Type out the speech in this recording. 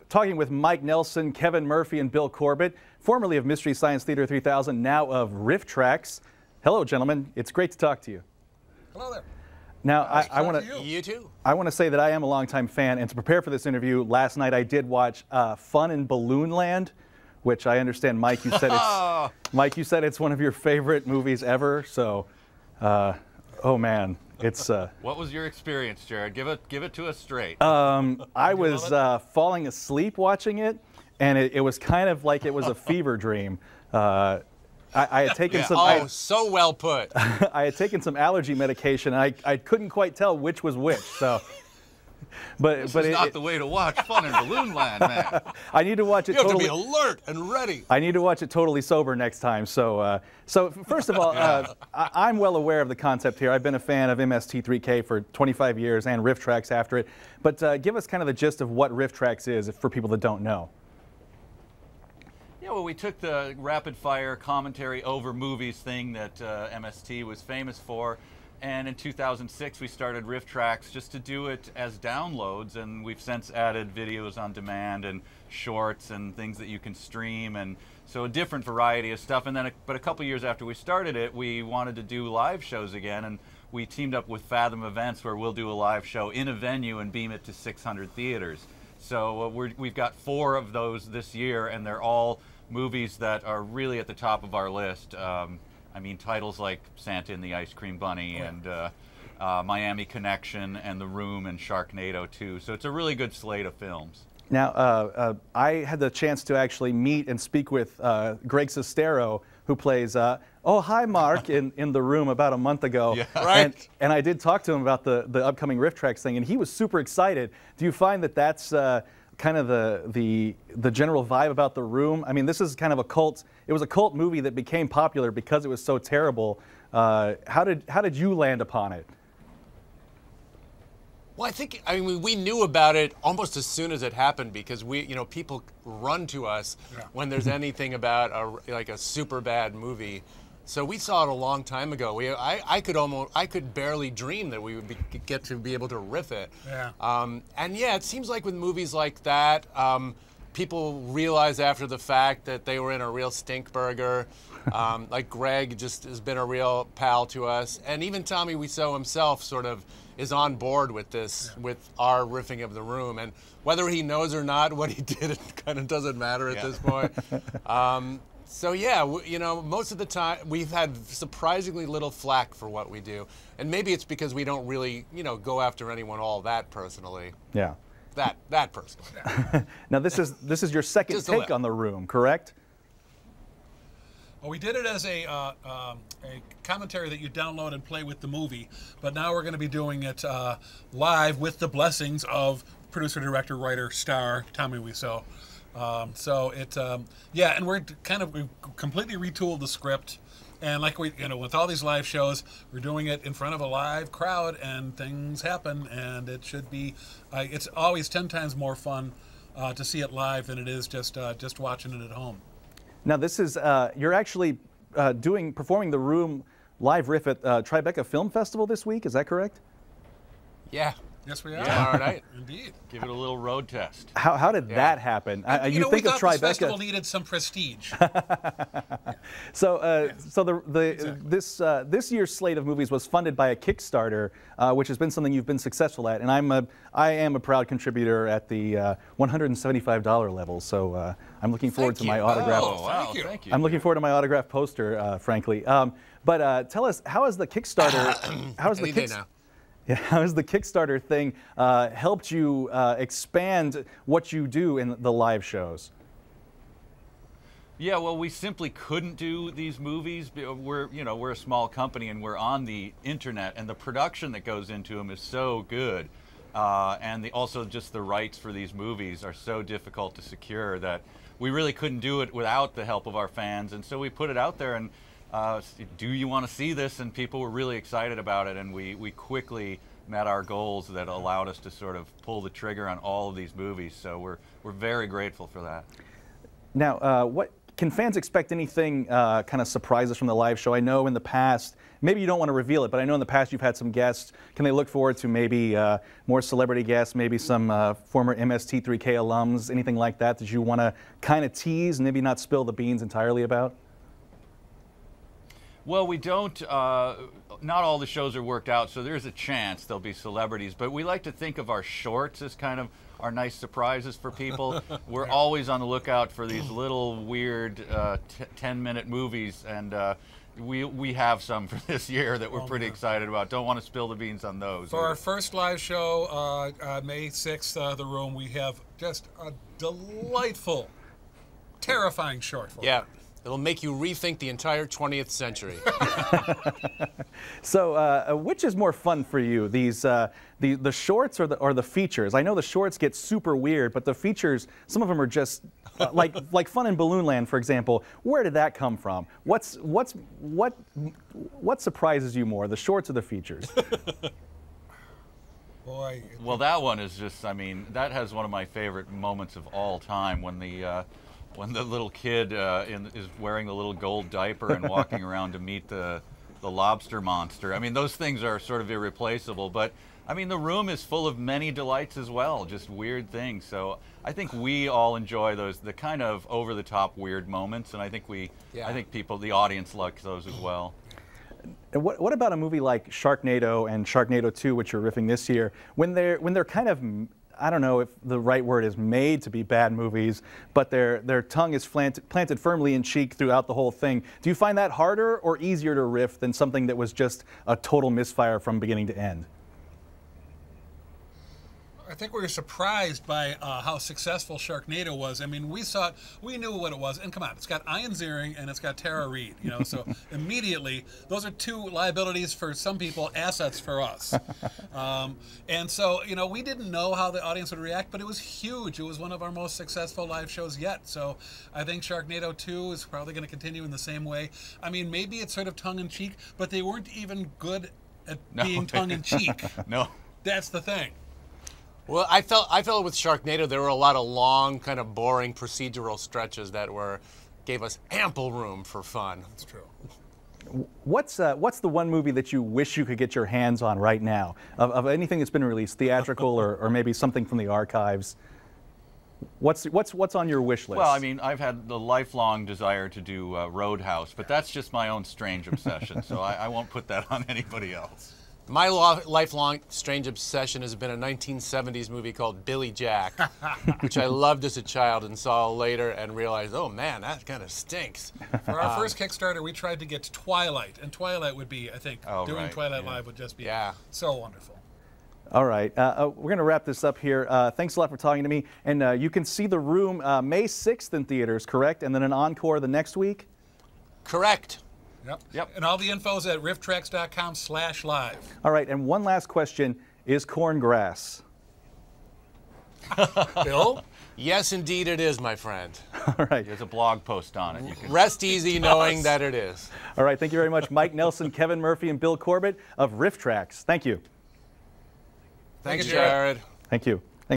Talking with Mike Nelson, Kevin Murphy, and Bill Corbett, formerly of Mystery Science Theater 3000, now of Rifftrax. Hello, gentlemen. It's great to talk to you. Hello there. Now, I want to. You too. I want to say that I am a longtime fan, and to prepare for this interview, last night I did watch Fun in Balloon Land, which I understand, Mike. You said it's Mike. You said it's one of your favorite movies ever. So, oh man. It's what was your experience, Jerrod? Give it to us straight. I was falling asleep watching it, and it was kind of like it was a fever dream. I had taken some. So well put. I had taken some allergy medication. I couldn't quite tell which was which. So, this is not the way to watch Fun in Balloon Land, man. I need to watch it. You have to be alert and ready. I need to watch it totally sober next time. So, first of all, I'm well aware of the concept here. I've been a fan of MST3K for 25 years and Rifftrax after it. But give us kind of the gist of what Rifftrax is for people that don't know. Yeah, well, we took the rapid-fire commentary over movies thing that MST was famous for, and in 2006 we started Rifftrax just to do it as downloads, and we've since added videos on demand and shorts and things that you can stream, and so a different variety of stuff. And then, but a couple years after we started it, we wanted to do live shows again, and we teamed up with Fathom Events, where we'll do a live show in a venue and beam it to 600 theaters. So we've got 4 of those this year, and they're all movies that are really at the top of our list. I mean, titles like Santa and the Ice Cream Bunny and Miami Connection and The Room and Sharknado 2. So it's a really good slate of films. Now, I had the chance to actually meet and speak with Greg Sestero, who plays Oh Hi Mark in The Room about a month ago. Yeah. Right. And I did talk to him about the upcoming Rifftrax thing, and he was super excited. Do you find that that's kind of the general vibe about The Room? I mean, this is kind of a cult. It was a cult movie that became popular because it was so terrible. How did you land upon it? Well, I mean, we knew about it almost as soon as it happened, because people run to us when there's anything about like a super bad movie. So we saw it a long time ago. I could barely dream that we would get to be able to riff it. Yeah. And yeah, it seems like with movies like that, people realize after the fact that they were in a real stink burger. Like Greg just has been a real pal to us, and even Tommy Wiseau himself sort of is on board with this, with our riffing of The Room. And whether he knows or not what he did, it kind of doesn't matter at this point. So yeah, most of the time we've had surprisingly little flack for what we do, and maybe it's because we don't really, go after anyone all that personally. Yeah. That personally. Now this is your second take on The Room, correct? Well, we did it as a commentary that you download and play with the movie, but now we're going to be doing it live with the blessings of producer, director, writer, star Tommy Wiseau. Yeah, and we've completely retooled the script, and like with all these live shows, we're doing it in front of a live crowd, and things happen, and it should be, it's always 10 times more fun to see it live than it is just watching it at home. Now this is, you're actually performing The Room live riff at Tribeca Film Festival this week, is that correct? Yeah. Yes, we are. Yeah, all right. Indeed. Give it a little road test. How did that happen? You think we of thought this Tribeca. festival needed some prestige. So, Exactly. this year's slate of movies was funded by a Kickstarter, which has been something you've been successful at, and I am a proud contributor at the $175 level. So I'm looking forward to my autograph. Oh, wow, thank you. I'm looking forward to my autograph poster, frankly. But tell us, how is the Kickstarter? How has the Kickstarter thing helped you expand what you do in the live shows? Yeah, well, we simply couldn't do these movies. We're a small company, and we're on the internet, and the production that goes into them is so good, and also just the rights for these movies are so difficult to secure that we really couldn't do it without the help of our fans. And so we put it out there, and do you want to see this? And people were really excited about it, and we quickly met our goals that allowed us to sort of pull the trigger on all of these movies. So we're very grateful for that. Now, can fans expect anything kind of surprises from the live show? I know in the past, maybe you don't want to reveal it, but I know in the past you've had some guests. Can they look forward to maybe more celebrity guests, maybe some former MST3K alums, anything like that that you want to kind of tease and maybe not spill the beans entirely about? Well, we don't, not all the shows are worked out, so there's a chance there'll be celebrities, but we like to think of our shorts as kind of our nice surprises for people. We're always on the lookout for these little weird 10-minute movies, and we have some for this year that we're pretty excited about. Don't want to spill the beans on those. For our first live show, May 6th, The Room, we have just a delightful, terrifying short for Yeah. It'll make you rethink the entire 20th century. So, which is more fun for you, these the shorts or the features? I know the shorts get super weird, but the features, some of them are just like Fun in Balloon Land, for example. Where did that come from? What surprises you more, the shorts or the features? Boy. Well, that one is just, I mean, that has one of my favorite moments of all time when the little kid is wearing the little gold diaper and walking around to meet the lobster monster. I mean, those things are sort of irreplaceable, but I mean, the room is full of many delights as well, just weird things. So I think we all enjoy those, the kind of over-the-top weird moments, and I think I think people, the audience, likes those as well. And what about a movie like Sharknado and Sharknado 2, which you're riffing this year, when they're kind of, I don't know if the right word is made to be bad movies, but their tongue is planted firmly in cheek throughout the whole thing. Do you find that harder or easier to riff than something that was just a total misfire from beginning to end? I think we were surprised by how successful Sharknado was. I mean, we saw it, we knew what it was, and come on, it's got Ian Ziering and it's got Tara Reid, you know, so immediately, those are two liabilities for some people, assets for us. And so, you know, we didn't know how the audience would react, but it was huge. It was one of our most successful live shows yet, so I think Sharknado 2 is probably going to continue in the same way. I mean, maybe it's sort of tongue-in-cheek, but they weren't even good at being tongue-in-cheek. No. That's the thing. Well, I felt with Sharknado there were a lot of long, kind of boring procedural stretches that gave us ample room for fun. That's true. What's the one movie that you wish you could get your hands on right now of anything that's been released, theatrical or maybe something from the archives? What's on your wish list? Well, I mean, I've had the lifelong desire to do Roadhouse, but that's just my own strange obsession, so I won't put that on anybody else. My lifelong strange obsession has been a 1970s movie called Billy Jack, which I loved as a child and saw later and realized, oh man, that kind of stinks. For our first Kickstarter, we tried to get Twilight, and Twilight would be, I think, doing Twilight Live would just be so wonderful. All right, we're going to wrap this up here. Thanks a lot for talking to me. And you can see The Room May 6th in theaters, correct? And then an encore the next week? Correct. Yep. And all the info is at rifftrax.com/live. All right, and one last question. Is corn grass? Bill? Yes, indeed it is, my friend. All right. There's a blog post on it. You can Rest easy knowing that it is. All right, thank you very much, Mike Nelson, Kevin Murphy, and Bill Corbett of Rifftrax. Thank you. Thanks, Jerrod. Thank you.